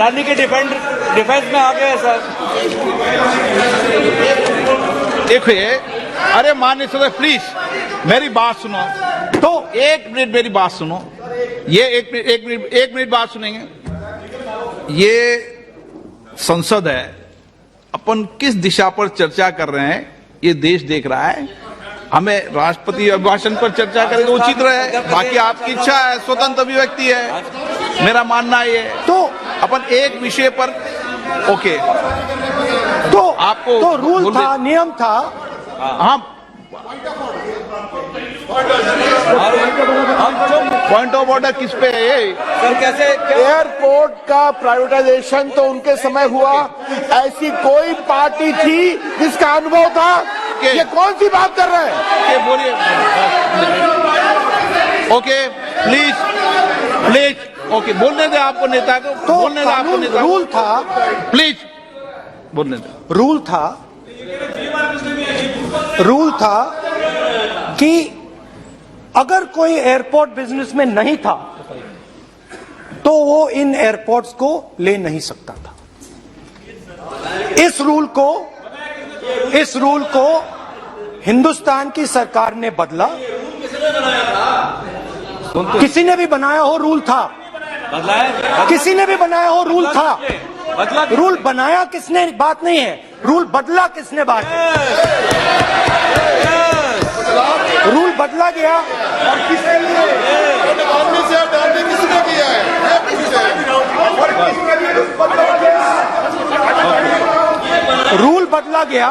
अडानी के डिफेंस में आ गए सर। देखिए, अरे माननीय सदस्य प्लीज मेरी बात सुनो, तो एक मिनट मेरी बात सुनो, ये एक मिनट बात सुनेंगे। ये संसद है, अपन किस दिशा पर चर्चा कर रहे हैं ये देश देख रहा है। हमें राष्ट्रपति अभिभाषण पर चर्चा करें तो उचित रहे, बाकी आपकी इच्छा है, स्वतंत्र अभिव्यक्ति है, मेरा मानना ये है। तो अपन एक विषय पर ओके, तो आपको तो रूल था, नियम था। हाँ, पॉइंट ऑफ ऑर्डर किस पे है ये? सर कैसे एयरपोर्ट का प्राइवेटाइजेशन तो उनके समय हुआ, ऐसी कोई पार्टी थी जिसका अनुभव था? ये कौन सी बात कर रहे हैं? ओके बोलिए, ओके प्लीज प्लीज, ओके बोलने दे आपको नेता को, तो बोलने दे आपको नेता को। रूल था, प्लीज बोलने दे। रूल था कि अगर कोई एयरपोर्ट बिजनेस में नहीं था तो वो इन एयरपोर्ट्स को ले नहीं सकता था। इस रूल को हिंदुस्तान की सरकार ने बदला। किसी ने भी बनाया हो, रूल था। किसी ने भी बनाया हो, रूल था। रूल बनाया किसने बात नहीं है, रूल बदला किसने बात है। रूल बदला गया और किसने किया है। रूल बदला गया।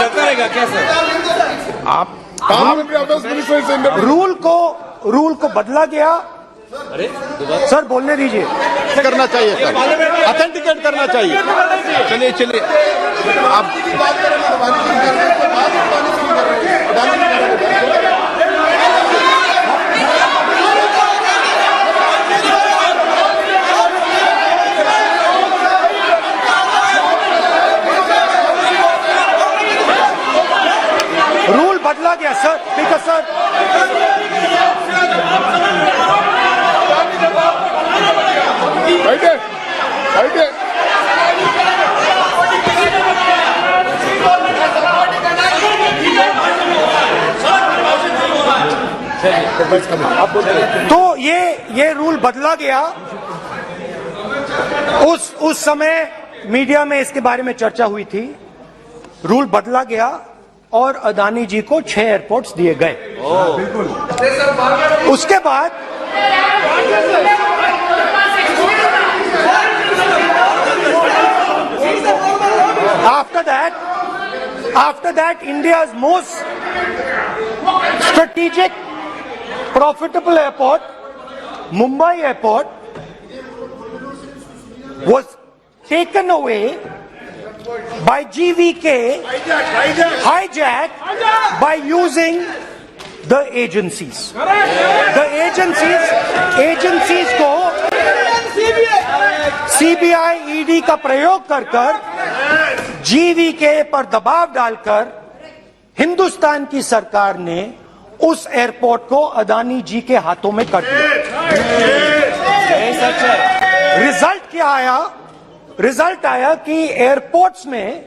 करेगा कैसे आप रूल को बदला गया। सर बोलने दीजिए। करना चाहिए सर, ऑथेंटिकेट करना चाहिए। चलिए चलिए, आप रूल बदला गया सर, ठीक है सर। तो ये रूल बदला गया। उस समय मीडिया में इसके बारे में चर्चा हुई थी। रूल बदला गया और अदानी जी को 6 एयरपोर्ट्स दिए गए। उसके बाद after that India's most strategic profitable airport, Mumbai airport, was taken away by GVK, hijacked by using the agencies. The agencies को CBI, ED का प्रयोग कर GVK पर दबाव डालकर हिंदुस्तान की सरकार ने उस एयरपोर्ट को अदानी जी के हाथों में कर दिया। रिजल्ट क्या आया? रिजल्ट आया कि एयरपोर्ट्स में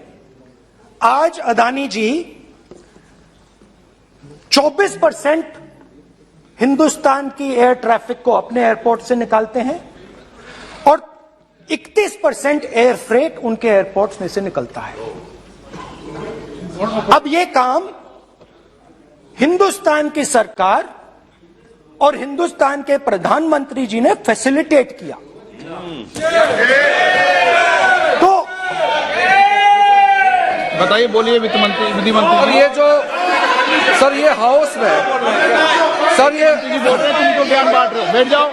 आज अदानी जी 24% हिंदुस्तान की एयर ट्रैफिक को अपने एयरपोर्ट से निकालते हैं और 31% एयर फ्रेट उनके एयरपोर्ट्स में से निकलता है। अब ये काम हिंदुस्तान की सरकार और हिंदुस्तान के प्रधानमंत्री जी ने फैसिलिटेट किया। तो बताइए, बोलिए वित्त मंत्री, विधि मंत्री। और ये जो सर ये हाउस में सर ये बोल रहे हैं, तुमको ज्ञान बांट रहे हो, बैठ जाओ।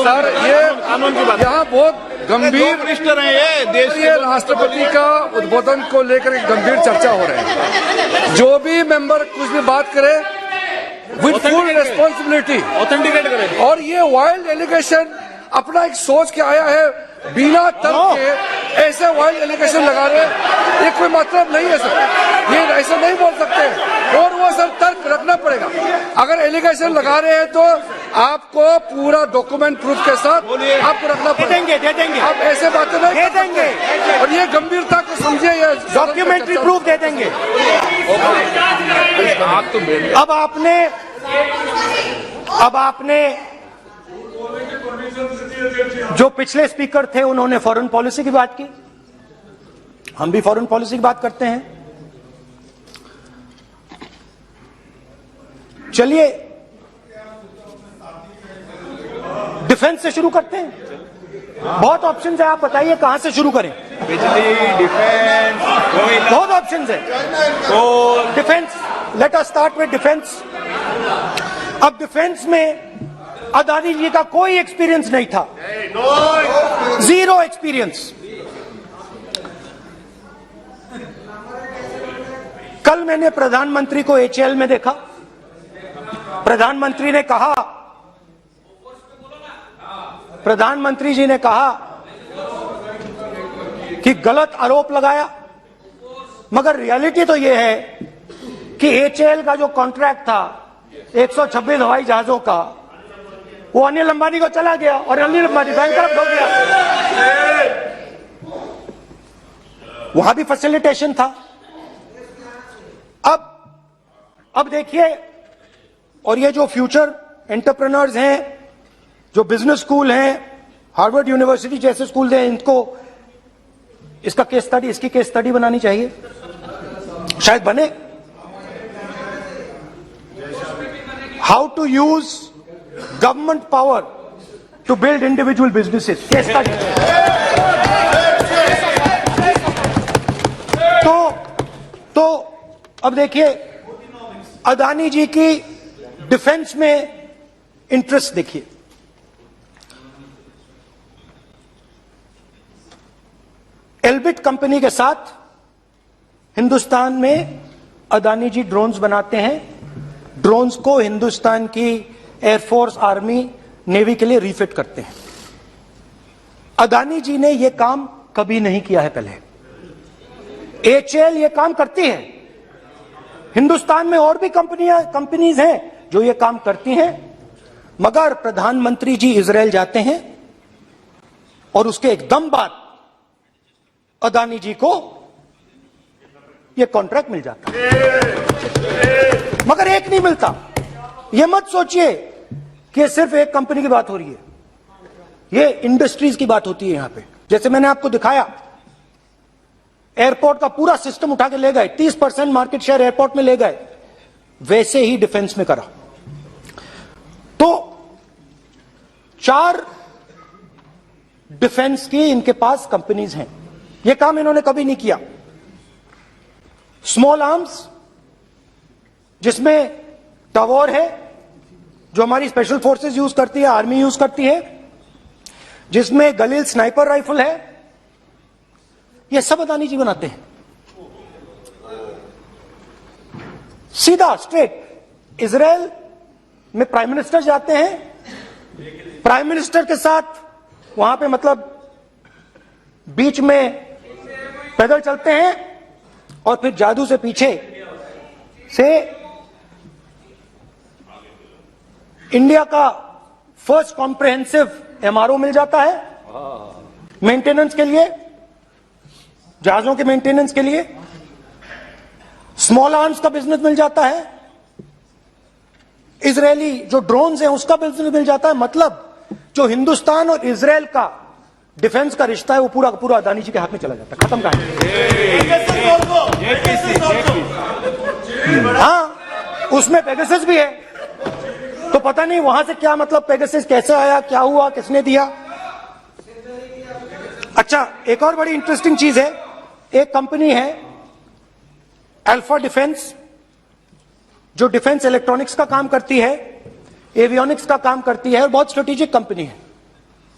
सर ये यहाँ बहुत गंभीर मिनिस्टर हैं ये देश ये राष्ट्रपति का उद्बोधन को लेकर एक गंभीर चर्चा हो रही है। जो भी मेंबर कुछ भी बात करे विद फुल रिस्पॉन्सिबिलिटी ऑथेंटिकेट करें। और ये वाइल्ड एलिगेशन अपना एक सोच के आया है बिना तर्क के ऐसे वाइल्ड एलिगेशन लगा रहे हैं, ये कोई मतलब नहीं है सर, ये ऐसा नहीं बोल सकते। और वो सर तर्क रखना पड़ेगा। अगर एलिगेशन लगा रहे हैं तो आपको पूरा डॉक्यूमेंट प्रूफ के साथ आपको रखना पड़ेगा। दे देंगे आप ऐसे बातें नहीं दे देंगे, और ये गंभीरता को समझिए, ये डॉक्यूमेंट्री प्रूफ दे देंगे। अब आपने जो पिछले स्पीकर थे उन्होंने फॉरेन पॉलिसी की बात की, हम भी फॉरेन पॉलिसी की बात करते हैं। चलिए डिफेंस से शुरू करते हैं। बहुत ऑप्शंस है, आप बताइए कहां से शुरू करें। बिजली, डिफेंस, कोयला, बहुत ऑप्शंस है। Coal, defence, let us start with defence. अब डिफेंस में अदानी जी का कोई एक्सपीरियंस नहीं था, जीरो एक्सपीरियंस। कल मैंने प्रधानमंत्री को एचएएल में देखा। प्रधानमंत्री जी ने कहा कि गलत आरोप लगाया, मगर रियलिटी तो यह है कि एचएएल का जो कॉन्ट्रैक्ट था 126 हवाई जहाजों का, वो अनिल अंबानी को चला गया और अनिल अंबानी बैंकरप्ट हो गया। वहां भी फैसिलिटेशन था। अब देखिए, और ये जो फ्यूचर एंटरप्रेन्योर्स हैं, जो बिजनेस स्कूल हैं, हार्वर्ड यूनिवर्सिटी जैसे स्कूल हैं, इनको इसका केस स्टडी, इसकी केस स्टडी बनानी चाहिए, शायद बने। How to use government power to build individual businesses, case study. तो अब देखिए, अदानी जी की डिफेंस में इंटरेस्ट देखिए। एल्बिट कंपनी के साथ हिंदुस्तान में अदानी जी ड्रोन्स बनाते हैं। ड्रोन्स को हिंदुस्तान की एयरफोर्स, आर्मी, नेवी के लिए रिफिट करते हैं। अदानी जी ने यह काम कभी नहीं किया है पहले। एचएएल यह काम करती है। हिंदुस्तान में और भी कंपनीज हैं जो ये काम करती हैं, मगर प्रधानमंत्री जी इजराइल जाते हैं और उसके एकदम बाद अदानी जी को ये कॉन्ट्रैक्ट मिल जाता है, मगर एक नहीं मिलता। ये मत सोचिए कि ये सिर्फ एक कंपनी की बात हो रही है, ये इंडस्ट्रीज की बात होती है यहां पे। जैसे मैंने आपको दिखाया, एयरपोर्ट का पूरा सिस्टम उठा के ले गए, 30% मार्केट शेयर एयरपोर्ट में ले गए, वैसे ही डिफेंस में करा। तो 4 डिफेंस की इनके पास कंपनीज हैं। यह काम इन्होंने कभी नहीं किया। स्मॉल आर्म्स, जिसमें टवॉर है जो हमारी स्पेशल फोर्सेस यूज करती है, आर्मी यूज करती है, जिसमें गलील स्नाइपर राइफल है, ये सब अदानी जी बनाते हैं। सीधा स्ट्रेट इजराइल में प्राइम मिनिस्टर जाते हैं, प्राइम मिनिस्टर के साथ वहां पे मतलब बीच में पैदल चलते हैं और फिर जादू से पीछे से इंडिया का फर्स्ट कॉम्प्रिहेंसिव एमआरओ मिल जाता है मेंटेनेंस के लिए, जहाजों के मेंटेनेंस के लिए। स्मॉल आर्म्स का बिजनेस मिल जाता है, इजरायली जो ड्रोन्स हैं उसका बिजनेस मिल जाता है। मतलब जो हिंदुस्तान और इजराइल का डिफेंस का रिश्ता है वो पूरा का पूरा अदानी जी के हाथ में चला जाता है, खत्म कहानी। हाँ, उसमें पेगासस भी है, तो पता नहीं वहां से क्या मतलब पेगासस कैसे आया, क्या हुआ, किसने दिया। अच्छा, एक और बड़ी इंटरेस्टिंग चीज है, एक कंपनी है अल्फा डिफेंस, जो डिफेंस इलेक्ट्रॉनिक्स का काम करती है, एवियोनिक्स का काम करती है, और बहुत स्ट्रेटेजिक कंपनी है।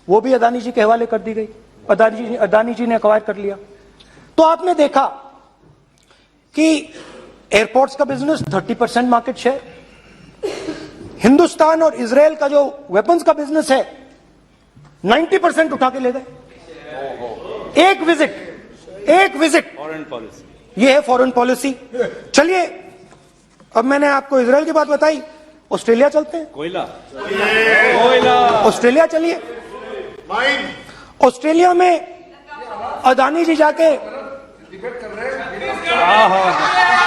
वो भी अदानी जी के हवाले कर दी गई, अदानी जी ने एक्वायर कर लिया। तो आपने देखा कि एयरपोर्ट्स का बिजनेस 30% मार्केट शेयर, हिंदुस्तान और इजराइल का जो वेपन्स का बिजनेस है 90% उठा के ले गए। एक विजिट फॉरेन पॉलिसी। ये है फॉरेन पॉलिसी। चलिए, अब मैंने आपको इजराइल की बात बताई, ऑस्ट्रेलिया चलते हैं। कोयला कोयला ऑस्ट्रेलिया चलिए। ऑस्ट्रेलिया में अदानी जी जाके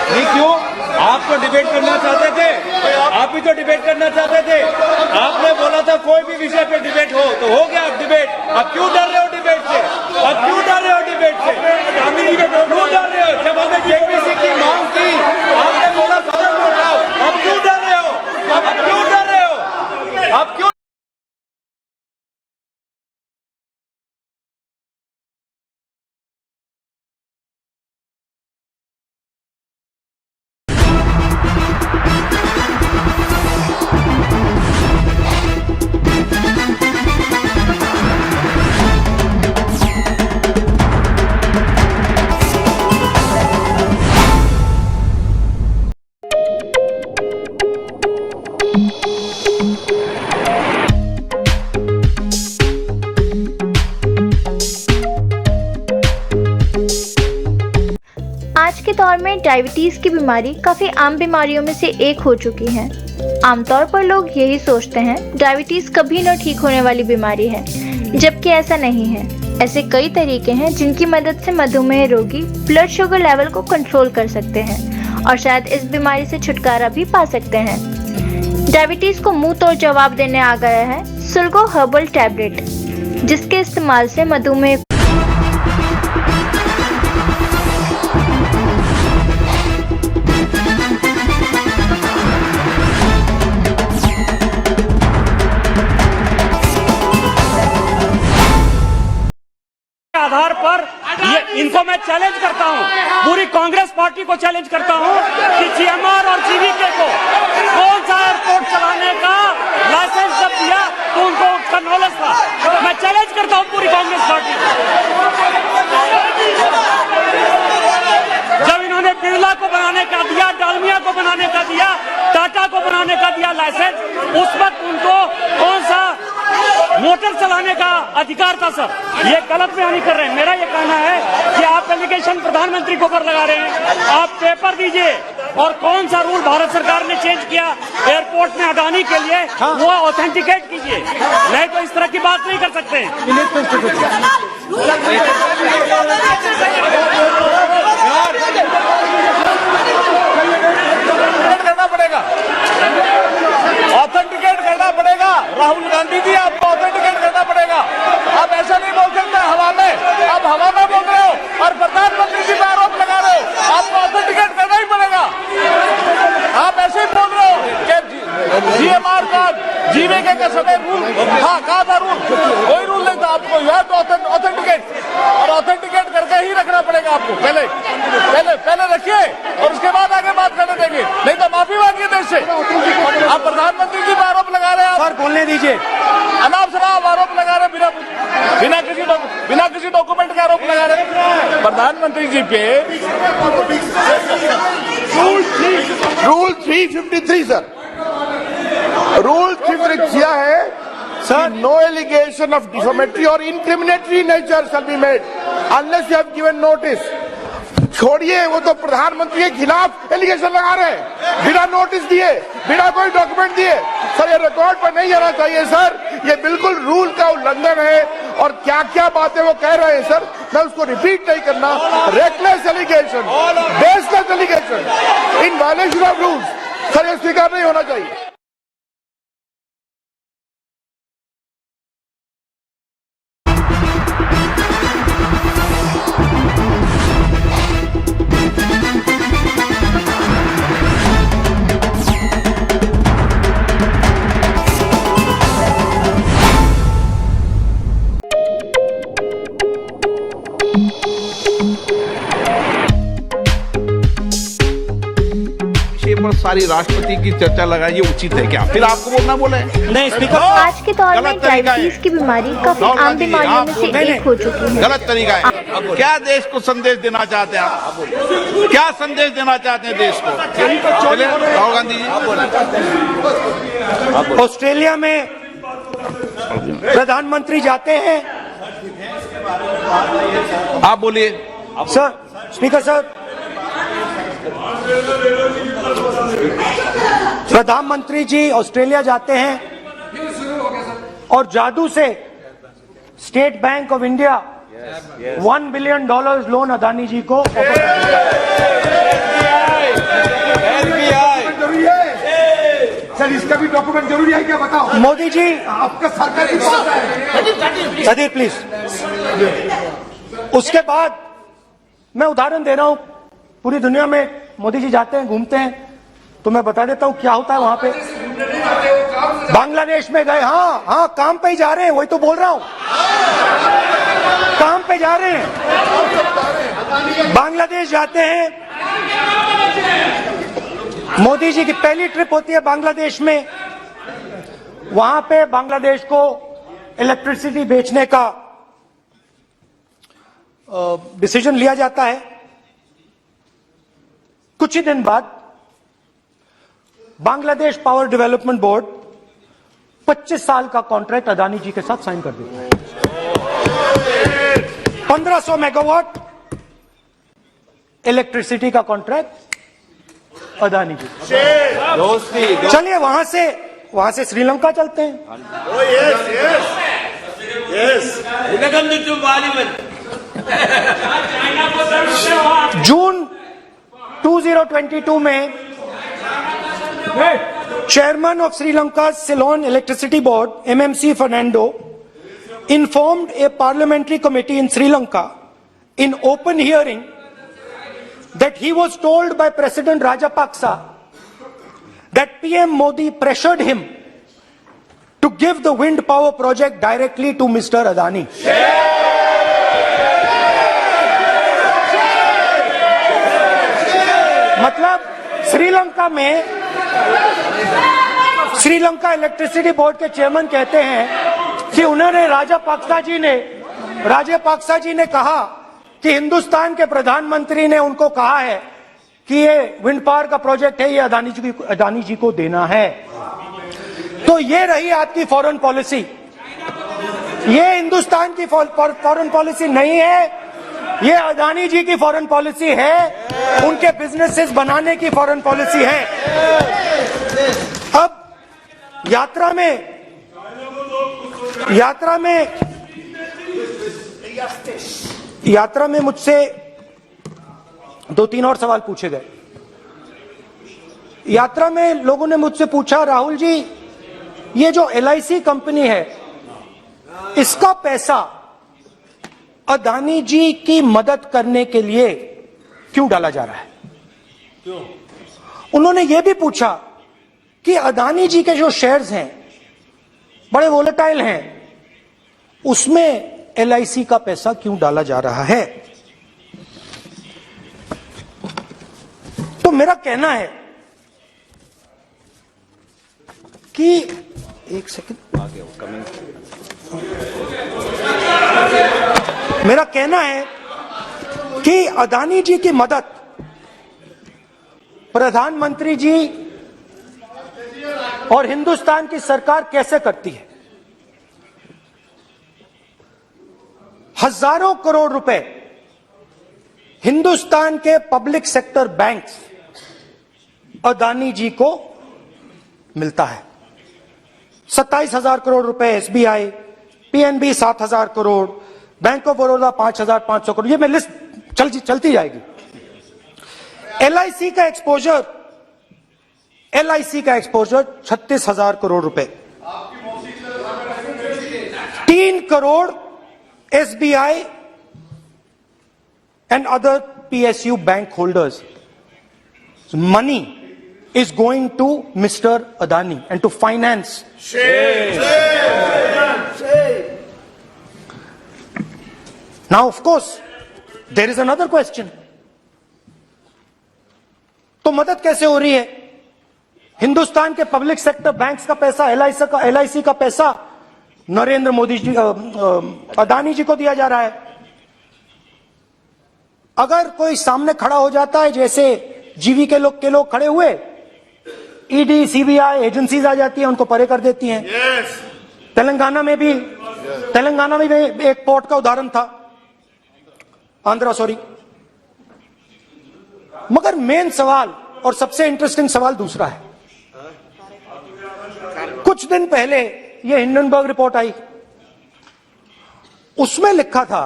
नहीं, क्यों? आप तो डिबेट करना चाहते थे, आप ही तो डिबेट करना चाहते थे। आपने बोला था कोई भी विषय पे डिबेट हो, तो हो गया डिबेट। अब क्यों डर रहे हो डिबेट से? अब क्यों डर रहे हो डिबेट से? क्यों डर रहे हो? जब हमने जेपीसी की मांग की, आपने बोला सदन को उठाओ। अब क्यों डर रहे हो? अब क्यों डर रहे हो? अब क्यों? आज के दौर में डायबिटीज की बीमारी काफी आम बीमारियों में से एक हो चुकी है। आमतौर पर लोग यही सोचते हैं डायबिटीज कभी न ठीक होने वाली बीमारी है, जबकि ऐसा नहीं है। ऐसे कई तरीके हैं जिनकी मदद से मधुमेह रोगी ब्लड शुगर लेवल को कंट्रोल कर सकते हैं और शायद इस बीमारी से छुटकारा भी पा सकते हैं। डायबिटीज को मुंह तोड़ जवाब देने आ गया है सुल्गो हर्बल टैबलेट, जिसके इस्तेमाल से मधुमेह आधार पर ये इनको मैं चैलेंज करता हूँ, पूरी कांग्रेस पार्टी को चैलेंज करता हूँ कि जीएमआर और जीवीके को कौन सा एयरपोर्ट चलाने का लाइसेंस जब दिया तो उनको उसका नॉलेज था। मैं चैलेंज करता हूँ पूरी कांग्रेस पार्टी को। जब इन्होंने बिरला को बनाने का दिया, डालमिया को बनाने का दिया, टाटा को बनाने का दिया लाइसेंस, उस वक्त उनको कौन सा मोटर चलाने का अधिकार था? सर, ये गलत बयानी कर रहे हैं। मेरा ये कहना है कि आप एलिगेशन प्रधानमंत्री को ऊपर लगा रहे हैं, आप पेपर दीजिए और कौन सा रूल भारत सरकार ने चेंज किया एयरपोर्ट में अडानी के लिए, वो ऑथेंटिकेट कीजिए, नहीं तो इस तरह की बात नहीं कर सकते हैं। करना पड़ेगा, ऑथेंटिकेट करना पड़ेगा। राहुल गांधी जी, आपको ऑथेंटिकेट करना पड़ेगा। आप ऐसा नहीं बोल सकते हवा में, आप हवा में बोल रहे हो और प्रधानमंत्री जी पर आरोप लगा रहे हो। आपको ऑथेंटिकेट करना ही पड़ेगा। आप ऐसे ही बोल रहे हो कि जीएमआर का जीवीके का समय रूल, हाँ कहा था रूल, कोई रूल नहीं था। आपको यू हैव टू ऑथेंटिकेट, और ऑथेंटिकेट करके ही रखना पड़ेगा आपको। पहले रखिए और उसके बाद आगे बात करने देंगे, नहीं तो माफी मांगिए देश से। आप प्रधानमंत्री जी पर आरोप लगा रहे हैं, सर बोलने दीजिए। अनाप शनाप आरोप लगा रहे, बिना किसी डॉक्यूमेंट के आरोप लगा रहे प्रधानमंत्री जी पे। रूल 353 सर, रूल 353 किया है sir, no allegation of defamatory और incriminatory nature shall be made unless you have given notice. छोड़िए, वो तो प्रधानमंत्री के खिलाफ एलिगेशन लगा रहे हैं बिना नोटिस दिए, बिना कोई डॉक्यूमेंट दिए। सर, ये रिकॉर्ड पर नहीं आना चाहिए सर, ये बिल्कुल रूल का उल्लंघन है। और क्या क्या बातें वो कह रहे हैं सर, मैं उसको रिपीट नहीं करना। Reckless allegation, baseless allegation, in violation of rules, sir ये स्वीकार नहीं होना चाहिए। पर सारी राष्ट्रपति की चर्चा लगाई, ये उचित है क्या? फिर आपको बोलना बोले नहीं स्पीकर, आज के दौर में गलत तरीका है। डायबिटीज की बीमारी काफी राहुल आम गांधी, बीमारियों आप में से बोल- एक हो चुकी है। गलत तरीका है। क्या देश को संदेश देना चाहते हैं आप? क्या संदेश देना चाहते हैं देश को? बोले, राहुल गांधी जी। ऑस्ट्रेलिया में प्रधानमंत्री जाते हैं आप बोलिए। सर, स्पीकर सर, प्रधानमंत्री जी ऑस्ट्रेलिया जाते हैं और जादू से State Bank of India $1 billion loan Adani ji को जरूरी है सर, इसका भी डॉक्यूमेंट जरूरी है क्या, बताओ। मोदी जी, आपका सरकार की बात है। Sadyr please. उसके बाद मैं उदाहरण दे रहा हूं, पूरी दुनिया में मोदी जी जाते हैं, घूमते हैं, तो मैं बता देता हूं क्या होता है वहां पे। बांग्लादेश में गए, हाँ काम पे ही जा रहे हैं, वही तो बोल रहा हूं, काम पे जा रहे हैं। बांग्लादेश जाते हैं, मोदी जी की पहली ट्रिप होती है बांग्लादेश में। वहां पे बांग्लादेश को इलेक्ट्रिसिटी बेचने का डिसीजन लिया जाता है। कुछ ही दिन बाद बांग्लादेश पावर डेवलपमेंट बोर्ड 25 साल का कॉन्ट्रैक्ट अदानी जी के साथ साइन कर देता है। 1500 मेगावाट इलेक्ट्रिसिटी का कॉन्ट्रैक्ट अदानी जी। दोस्ती चलिए वहां से श्रीलंका चलते हैं। जून 2022 में chairman of Sri Lanka Ceylon electricity board MMC Fernando informed a parliamentary committee in Sri Lanka in open hearing that he was told by President Rajapaksa that PM Modi pressured him to give the wind power project directly to Mr. Adani. मतलब Sri Lanka electricity board के chairman कहते हैं कि उन्होंने राजापाक्सा जी ने कहा कि हिंदुस्तान के प्रधानमंत्री ने उनको कहा है कि ये विंड पावर का प्रोजेक्ट है, ये अदानी जी को देना है। तो ये रही आपकी फॉरेन पॉलिसी। ये हिंदुस्तान की फॉरेन पॉलिसी नहीं है, ये अदानी जी की फॉरेन पॉलिसी है, उनके बिजनेसेस बनाने की फॉरेन पॉलिसी है। अब यात्रा में मुझसे 2-3 और सवाल पूछे गए। यात्रा में लोगों ने मुझसे पूछा, राहुल जी ये जो LIC कंपनी है इसका पैसा अदानी जी की मदद करने के लिए क्यों डाला जा रहा है? क्यों? उन्होंने यह भी पूछा कि अदानी जी के जो शेयर्स हैं बड़े वोलेटाइल हैं, उसमें LIC का पैसा क्यों डाला जा रहा है? तो मेरा कहना है कि एक सेकंड, मेरा कहना है कि अदानी जी की मदद प्रधानमंत्री जी और हिंदुस्तान की सरकार कैसे करती है? हजारों करोड़ रुपए हिंदुस्तान के public sector banks Adani ji को मिलता है। 27,000 करोड़ रुपए SBI, PNB 7,000 crore, bank of Baroda 5,500 crore, ये मैं लिस्ट चलती जाएगी। LIC का एक्सपोजर 36,000 करोड़ रुपए, 3 crore SBI and other PSU bank holders. Money is going to Mr. Adani and to finance. Now, of course, there is another question. तो मदद कैसे हो रही है? हिंदुस्तान के पब्लिक सेक्टर बैंक्स का पैसा, LIC का पैसा नरेंद्र मोदी जी, अदानी जी को दिया जा रहा है। अगर कोई सामने खड़ा हो जाता है, जैसे जीवी के लोग खड़े हुए, ED, CBI एजेंसीज आ जाती हैं, उनको परे कर देती हैं। तेलंगाना में भी तेलंगाना में भी एक पोर्ट का उदाहरण था, आंध्रा सॉरी। मगर मेन सवाल और सबसे इंटरेस्टिंग सवाल दूसरा है। कुछ दिन पहले ये हिंडनबर्ग रिपोर्ट आई, उसमें लिखा था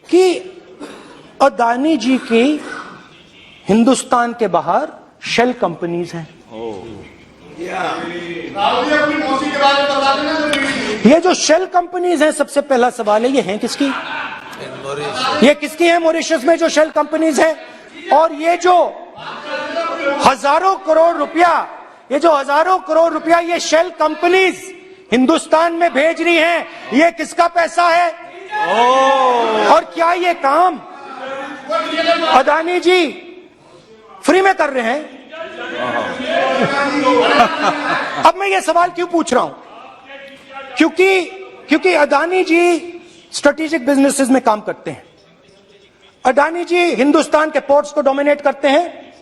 कि अदानी जी की हिंदुस्तान के बाहर शेल कंपनीज हैं। ये जो शेल कंपनीज हैं, सबसे पहला सवाल है, ये हैं किसकी? ये किसकी है मॉरिशस में जो शेल कंपनीज है? और ये जो हजारों करोड़ रुपया ये शेल कंपनीज हिंदुस्तान में भेज रही हैं, ये किसका पैसा है? और क्या ये काम अदानी जी फ्री में कर रहे हैं? अब मैं ये सवाल क्यों पूछ रहा हूं? क्योंकि अदानी जी स्ट्रेटेजिक बिजनेसेस में काम करते हैं। अदानी जी हिंदुस्तान के पोर्ट्स को डोमिनेट करते हैं,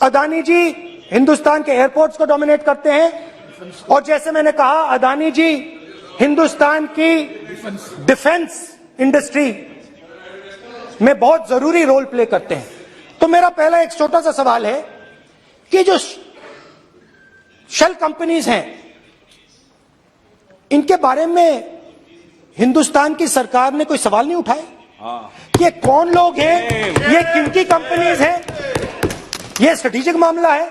अदानी जी हिंदुस्तान के एयरपोर्ट्स को डोमिनेट करते हैं, और जैसे मैंने कहा अदानी जी हिंदुस्तान की डिफेंस इंडस्ट्री में बहुत जरूरी रोल प्ले करते हैं। तो मेरा पहला एक छोटा सा सवाल है कि जो शेल कंपनीज हैं, इनके बारे में हिंदुस्तान की सरकार ने कोई सवाल नहीं उठाए? ये कौन लोग हैं, ये किनकी कंपनीज हैं? ये स्ट्रेटेजिक मामला है,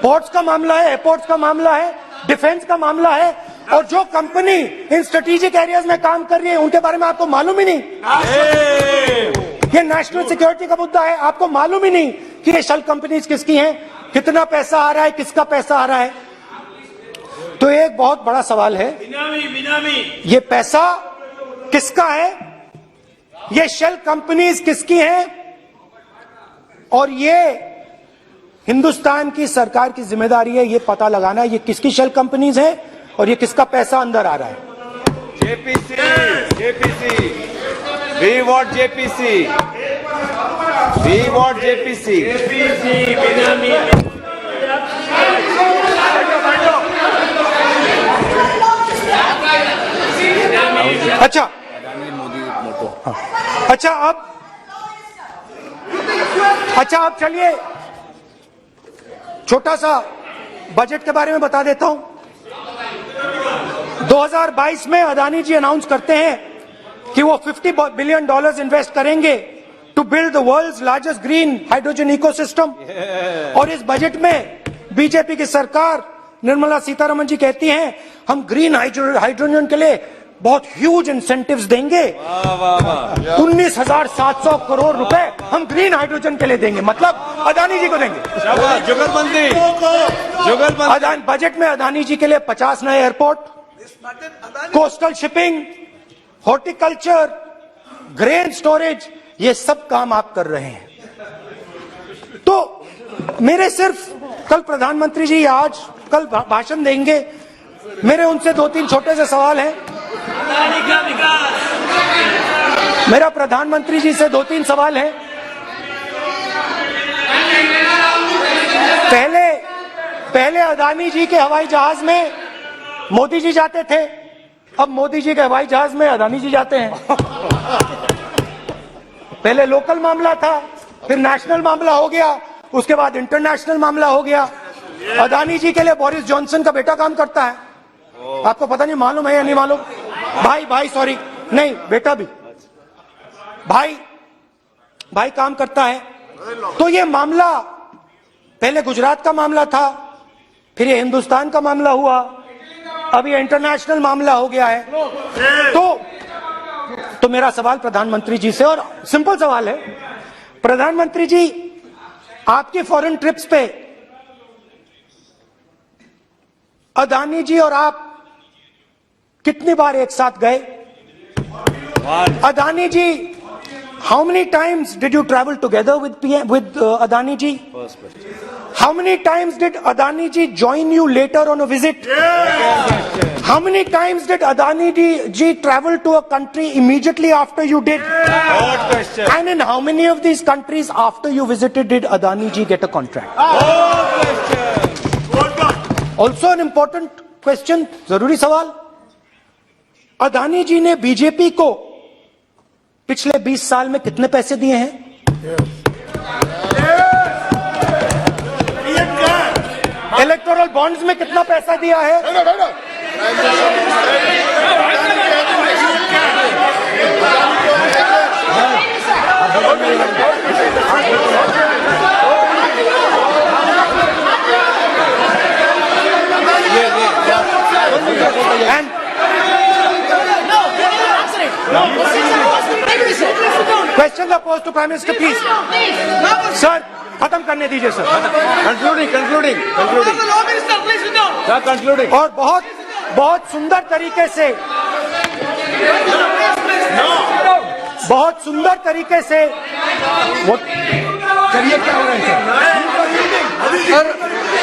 पोर्ट्स का मामला है, एयरपोर्ट्स का मामला है, डिफेंस का मामला है, और जो कंपनी इन स्ट्रेटेजिक एरियाज में काम कर रही है उनके बारे में आपको मालूम ही नहीं। ये नेशनल सिक्योरिटी का मुद्दा है, आपको मालूम ही नहीं कि ये शेल कंपनीज किसकी हैं, कितना पैसा आ रहा है, किसका पैसा आ रहा है। तो एक बहुत बड़ा सवाल है, ये पैसा किसका है, ये शेल कंपनीज किसकी हैं, और ये हिंदुस्तान की सरकार की जिम्मेदारी है ये पता लगाना ये किसकी शेल कंपनीज है और ये किसका पैसा अंदर आ रहा है। JPC, we want JPC, we want JPC. अच्छा अब चलिए छोटा सा बजट के बारे में बता देता हूं। 2022 में अदानी जी अनाउंस करते हैं कि वो $50 बिलियन इन्वेस्ट करेंगे to build the world's largest green hydrogen ecosystem. और इस बजट में बीजेपी की सरकार निर्मला सीतारमण जी कहती हैं हम ग्रीन हाइड्रोजन के लिए बहुत ह्यूज इंसेंटिव्स देंगे, 19,700 करोड़ रुपए हम ग्रीन हाइड्रोजन के लिए देंगे, मतलब अदानी जी को देंगे। जुगलबंदी बजट में अदानी जी के लिए 50 नए airport, coastal shipping, horticulture, grain storage, ये सब काम आप कर रहे हैं। तो मेरे सिर्फ कल प्रधानमंत्री जी कल भाषण देंगे, मेरे उनसे 2-3 छोटे से सवाल हैं। मेरा प्रधानमंत्री जी से 2-3 सवाल हैं। पहले अदानी जी के हवाई जहाज में मोदी जी जाते थे, अब मोदी जी के हवाई जहाज में अदानी जी जाते हैं। पहले लोकल मामला था, फिर नेशनल मामला हो गया, उसके बाद इंटरनेशनल मामला हो गया। अदानी जी के लिए बोरिस जॉनसन का बेटा काम करता है, आपको पता नहीं मालूम है या नहीं मालूम? भाई सॉरी, नहीं बेटा भी, भाई काम करता है। तो ये मामला पहले गुजरात का मामला था, फिर ये हिंदुस्तान का मामला हुआ, अब ये इंटरनेशनल मामला हो गया है। तो मेरा सवाल प्रधानमंत्री जी से, और सिंपल सवाल है, प्रधानमंत्री जी आपकी फॉरेन ट्रिप्स पे अदानी जी और आप कितनी बार एक साथ गए? Adani ji, how many times did you travel together with Adani ji? How many times did Adani ji join you later on a visit? How many times did Adani ji travel to a country immediately after you did? And in how many of these countries after you visited did Adani ji get a contract? Also an important question, जरूरी सवाल, अदानी जी ने BJP को पिछले 20 साल में कितने पैसे दिए हैं? इलेक्टोरल बॉन्ड्स में कितना पैसा दिया है? And question posed to Prime Minister, please. Sir, खत्म करने दीजिए सर. Concluding sir, concluding. और बहुत सुंदर तरीके से वो चलिए, क्या हो रहा है सर,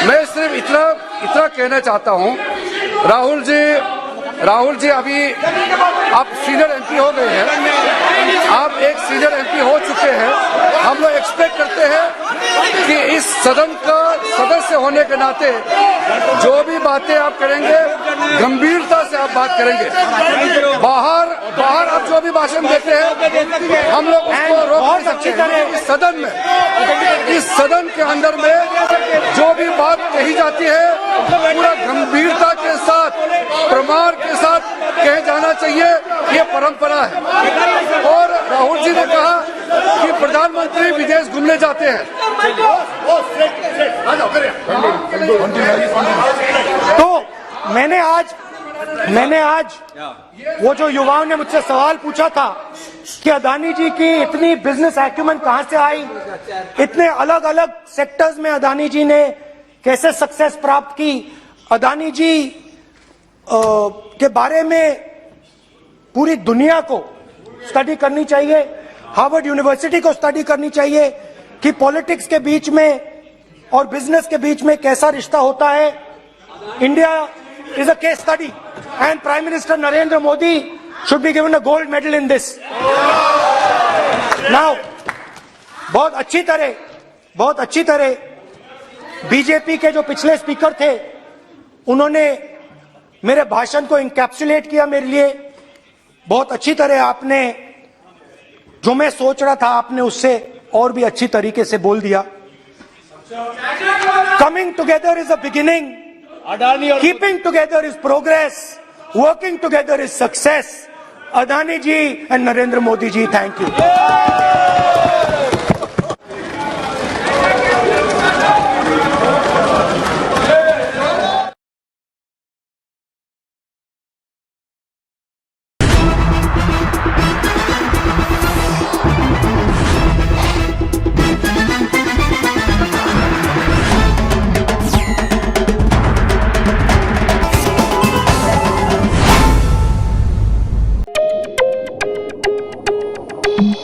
मैं सिर्फ इतना कहना चाहता हूं, राहुल जी अभी आप सीनियर एमपी हो गए हैं, आप एक सीनियर एमपी हो चुके हैं. हम लोग एक्सपेक्ट करते हैं कि इस सदन का सदस्य होने के नाते जो भी बातें आप करेंगे गंभीरता से आप बात करेंगे. बाहर आप जो भी भाषण देते हैं हम लोग उसको रोक नहीं सकते हैं. इस सदन के अंदर में जो भी बात कही जाती है पूरा गंभीरता के साथ, प्रमाण के साथ कहे जाना चाहिए. ये परंपरा है. और राहुल जी ने कहा कि प्रधानमंत्री विदेश घूमने जाते हैं. तो मैंने आज वो जो युवाओं ने मुझसे सवाल पूछा था कि अदानी जी की इतनी बिजनेस एक्यूमेन कहां से आई, इतने अलग अलग सेक्टर्स में अदानी जी ने कैसे सक्सेस प्राप्त की, अदानी जी के बारे में पूरी दुनिया को स्टडी करनी चाहिए, हार्वर्ड यूनिवर्सिटी को स्टडी करनी चाहिए कि पॉलिटिक्स के बीच में और बिजनेस के बीच में कैसा रिश्ता होता है. India is a case study and prime minister Narendra Modi should be given a gold medal in this. Now बहुत अच्छी तरह बीजेपी के जो पिछले स्पीकर थे उन्होंने मेरे भाषण को इंकैप्सुलेट किया मेरे लिए. बहुत अच्छी तरह आपने जो मैं सोच रहा था आपने उससे और भी अच्छी तरीके से बोल दिया. Coming together is a beginning, keeping together is progress, working together is success. Adani ji and Narendra Modi ji, thank you.